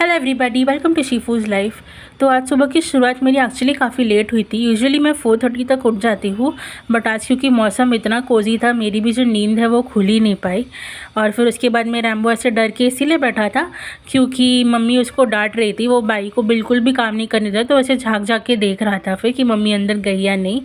Hello everybody, welcome to Shifu's life. तो आज सुबह की शुरुआत मेरी एक्चुअली काफ़ी लेट हुई थी। यूजुअली मैं 4:30 तक उठ जाती हूँ, बट आज क्योंकि मौसम इतना कोजी था, मेरी भी जो नींद है वो खुल ही नहीं पाई। और फिर उसके बाद मैं रैम्बो ऐसे डर के इसीलिए बैठा था क्योंकि मम्मी उसको डांट रही थी। वो बाई को बिल्कुल भी काम नहीं करने दिया, तो ऐसे झाँक झाँक के देख रहा था फिर कि मम्मी अंदर गई या नहीं।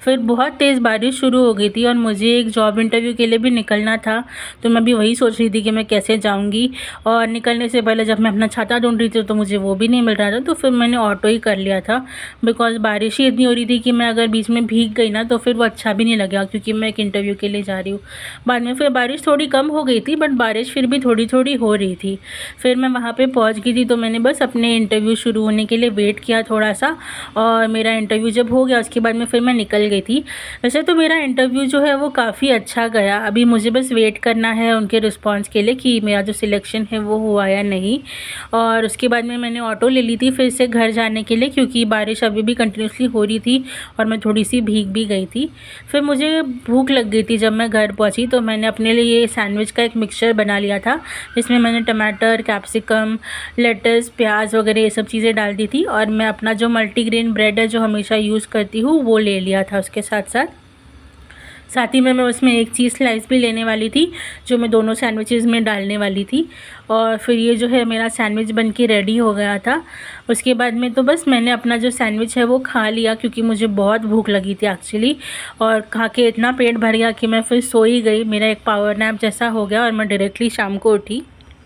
फिर बहुत तेज़ बारिश शुरू हो गई थी और मुझे एक जॉब इंटरव्यू के लिए भी निकलना था, तो मैं भी वही सोच रही थी कि मैं कैसे जाऊँगी। और निकलने से पहले जब मैं अपना छाता ढूंढ रही थी तो मुझे वो भी नहीं मिल रहा था, तो फिर मैंने ऑटो ही कर लिया था। बिकॉज़ बारिश ही इतनी हो रही थी कि मैं अगर बीच में भीग गई ना तो फिर वो अच्छा भी नहीं लगेगा, क्योंकि मैं एक इंटरव्यू के लिए जा रही हूँ। बाद में फिर बारिश थोड़ी कम हो गई थी, बट बारिश फिर भी थोड़ी थोड़ी हो रही थी। फिर मैं वहाँ पे पहुँच गई थी, तो मैंने बस अपने इंटरव्यू शुरू होने के लिए वेट किया थोड़ा सा, और मेरा इंटरव्यू जब हो गया उसके बाद में फिर मैं निकल गई थी। वैसे तो मेरा इंटरव्यू जो है वो काफ़ी अच्छा गया। अभी मुझे बस वेट करना है उनके रिस्पॉन्स के लिए कि मेरा जो सिलेक्शन है वो हुआ या नहीं। और उसके बाद में मैंने ऑटो ले ली थी फिर से घर जाने के लिए, क्योंकि बारिश अभी भी कंटिन्यूसली हो रही थी और मैं थोड़ी सी भीग भी गई थी। फिर मुझे भूख लग गई थी जब मैं घर पहुंची, तो मैंने अपने लिए सैंडविच का एक मिक्सचर बना लिया था, जिसमें मैंने टमाटर, कैप्सिकम, लेटस, प्याज वगैरह ये सब चीज़ें डाल दी थी। और मैं अपना जो मल्टीग्रेन ब्रेड है जो हमेशा यूज़ करती हूँ वो ले लिया था उसके साथ ही में मैं उसमें एक चीज़ स्लाइस भी लेने वाली थी, जो मैं दोनों सैंडविचेज़ में डालने वाली थी। और फिर ये जो है मेरा सैंडविच बन के रेडी हो गया था। उसके बाद में तो बस मैंने अपना जो सैंडविच है वो खा लिया, क्योंकि मुझे बहुत भूख लगी थी एक्चुअली। और खा के इतना पेट भर गया कि मैं फिर सो ही गई। मेरा एक पावर नैप जैसा हो गया और मैं डायरेक्टली शाम को उठी।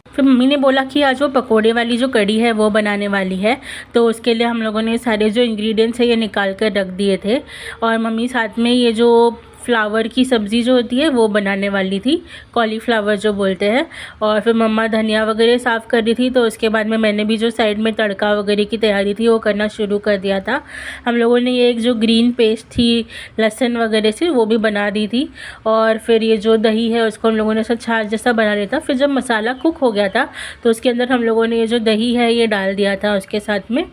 फिर मम्मी ने बोला कि आज वो पकोड़े वाली जो कढ़ी है वो बनाने वाली है, तो उसके लिए हम लोगों ने सारे जो इंग्रेडिएंट्स है ये निकाल कर रख दिए थे। और मम्मी साथ में ये जो फ्लावर की सब्ज़ी जो होती है वो बनाने वाली थी, कॉलीफ्लावर जो बोलते हैं। और फिर मम्मा धनिया वगैरह साफ़ कर रही थी, तो उसके बाद में मैंने भी जो साइड में तड़का वगैरह की तैयारी थी वो करना शुरू कर दिया था। हम लोगों ने ये एक जो ग्रीन पेस्ट थी लहसुन वगैरह से वो भी बना दी थी। और फिर ये जो दही है उसको हम लोगों ने ऐसा छाछ जैसा बना लिया था। फिर जब मसाला कुक हो गया था तो उसके अंदर हम लोगों ने ये जो दही है ये डाल दिया था उसके साथ में।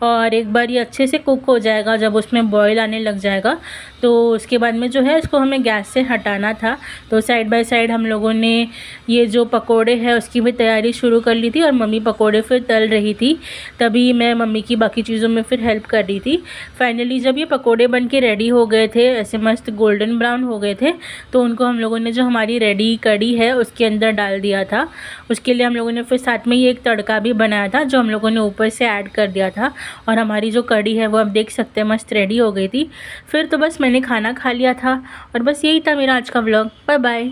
और एक बार ये अच्छे से कुक हो जाएगा, जब उसमें बॉयल आने लग जाएगा, तो उसके बाद में जो है इसको हमें गैस से हटाना था। तो साइड बाय साइड हम लोगों ने ये जो पकोड़े हैं उसकी भी तैयारी शुरू कर ली थी, और मम्मी पकोड़े फिर तल रही थी, तभी मैं मम्मी की बाकी चीज़ों में फिर हेल्प कर रही थी। फाइनली जब ये पकोड़े बन के रेडी हो गए थे, ऐसे मस्त गोल्डन ब्राउन हो गए थे, तो उनको हम लोगों ने जो हमारी रेडी कढ़ी है उसके अंदर डाल दिया था। उसके लिए हम लोगों ने फिर साथ में ये एक तड़का भी बनाया था जो हम लोगों ने ऊपर से ऐड कर दिया था। और हमारी जो कढ़ी है वो आप देख सकते हैं मस्त रेडी हो गई थी। फिर तो बस मैंने खाना खा लिया था, और बस यही था मेरा आज का व्लॉग। Bye bye.